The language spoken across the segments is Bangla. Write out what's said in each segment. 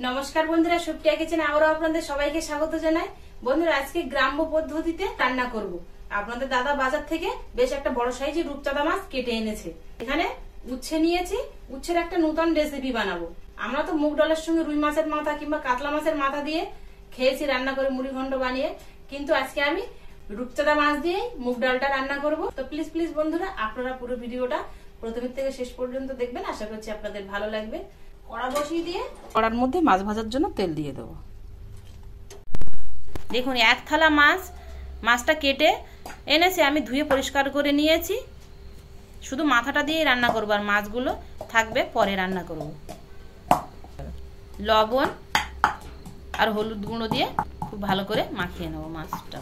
নমস্কার বন্ধুরা, সুপ্রিয়া কিচেনে আবারও আপনাদের সবাইকে স্বাগত জানাই। বন্ধুরা, আজকে গ্রাম্য পদ্ধতিতে রান্না করব। আপনাদের দাদা বাজার থেকে বেশ একটা বড় সাইজের রূপচাঁদা মাছ কেটে এনেছে। এখানে উচ্ছে নিয়েছি, উচ্ছের একটা নতুন রেসিপি বানাবো। আমরা তো মুগ ডালের সঙ্গে রুই মাছের মাথা কিংবা কাতলা মাছের মাথা দিয়ে খেয়েছি রান্না করে মুড়ি ঘন্ট বানিয়ে, কিন্তু আজকে আমি রূপচাঁদা মাছ দিয়ে মুগ ডালটা রান্না করব। তো প্লিজ প্লিজ বন্ধুরা, আপনারা পুরো ভিডিওটা প্রথম থেকে শেষ পর্যন্ত দেখবেন, আশা করছি আপনাদের ভালো লাগবে। কড়া বসিয়ে দিয়ে কড়ার মধ্যে মাছ ভাজার জন্য তেল দিয়ে দেবো। দেখুন, এক থালা মাছটা কেটে এনেছি, আমি ধুয়ে পরিষ্কার করে নিয়েছি। শুধু মাথাটা দিয়ে রান্না করবো, আর মাছগুলো থাকবে পরে রান্না করব। লবণ আর হলুদ গুঁড়ো দিয়ে খুব ভালো করে মাখিয়ে নেব মাছটা।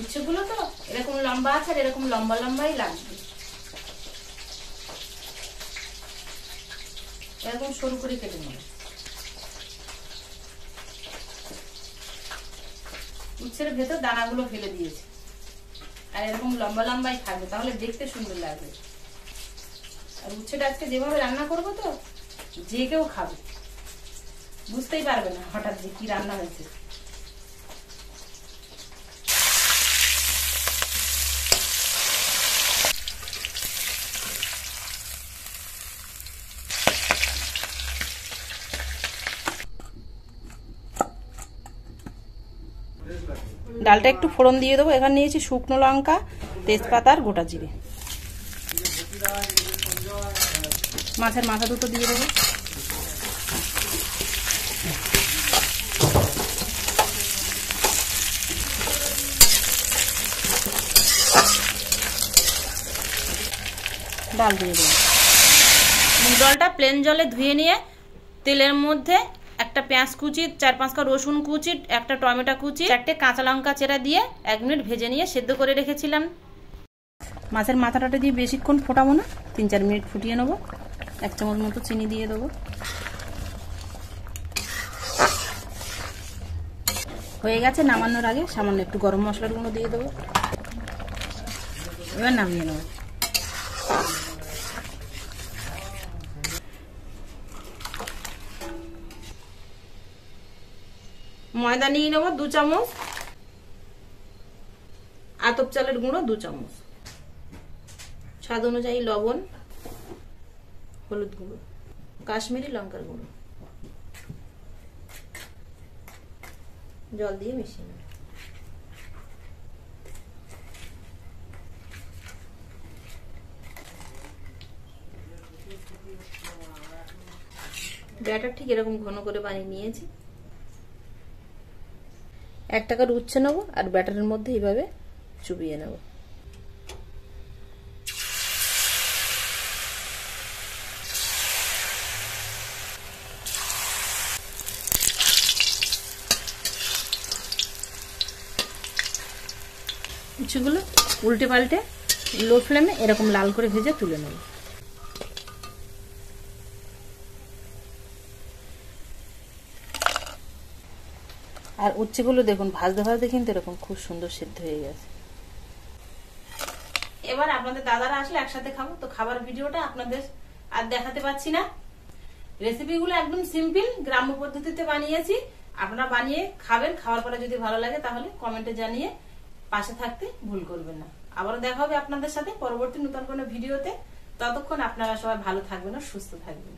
উচ্ছেগুলো তো এরকম লম্বা আছে, আর এরকম লম্বা লম্বাই লাগবে। এরকম সরু করে কেটে নেব। উচ্ছের ভেতর দানাগুলো ফেলে দিয়েছে, আর এরকম লম্বা লম্বাই থাকবে, তাহলে দেখতে সুন্দর লাগবে। আর উচ্ছেটা আজকে যেভাবে রান্না করবো, তো যে কেউ খাবে, বুঝতেই পারবে না হঠাৎ যে কি রান্না হয়েছে। ডালটা একটু ফোড়ন দিয়ে দেবো। এখানে নিয়েছি শুকনো লঙ্কা, তেজপাতা আর গোটা জিরে। মাছের মাথা দুটো দিয়ে দেবো। ডাল দিয়ে দেবো। মুগ ডালটা প্লেন জলে ধুয়ে নিয়ে তেলের মধ্যে একটা পেঁয়াজ কুচি, 4-5 রসুন কুচি, একটা টমেটো কুচি, 4টে কাঁচা লঙ্কা চেরা দিয়ে 1 মিনিট ভেজে নিয়ে সেদ্ধ করে রেখেছিলাম। মাছের মাথাটা দিয়ে বেশিক্ষণ ফোটাবো না, 3-4 মিনিট ফুটিয়ে নেবো। 1 চামচ মতো চিনি দিয়ে দেবো। হয়ে গেছে। নামানোর আগে সামান্য একটু গরম মশলার গুঁড়ো দিয়ে দেবো। এবার নামিয়ে নেবো। ময়দা নিয়ে নেবো 2 চামচ, আতপ চালের গুঁড়ো 2 চামচ, স্বাদ অনুযায়ী লবণ, হলুদ গুঁড়ো, কাশ্মীরি লঙ্কার গুঁড়ো, জল দিয়ে মিশিয়ে নেব। ব্যাটার ঠিক এরকম ঘন করে বানিয়ে নিয়েছি। 1 টাকার উচ্ছে নেব, আর ব্যাটারের মধ্যে এইভাবে চুবিয়ে নেব। উচ্ছেগুলো উল্টে পাল্টে লো ফ্লেমে এরকম লাল করে ভেজে তুলে নেব। আর উচ্ছেগুলো দেখুন ভাজতে ভাজতে কিন্তু এরকম খুব সুন্দর সিদ্ধ হয়ে গেছে। এবার আপনাদের দাদারা আসলে একসাথে খাবো, তো খাবার ভিডিওটা আপনাদের আর দেখাতে পাচ্ছি না। রেসিপিগুলো একদম সিম্পল, গ্রাম্য পদ্ধতিতে বানিয়েছি। আপনারা বানিয়ে খাবেন, খাওয়ার পরে যদি ভালো লাগে তাহলে কমেন্টে জানিয়ে পাশে থাকতে ভুল করবেন না। আবারও দেখা হবে আপনাদের সাথে পরবর্তী নতুন কোনো ভিডিওতে। ততক্ষণ আপনারা সবাই ভালো থাকবেন আর সুস্থ থাকবেন।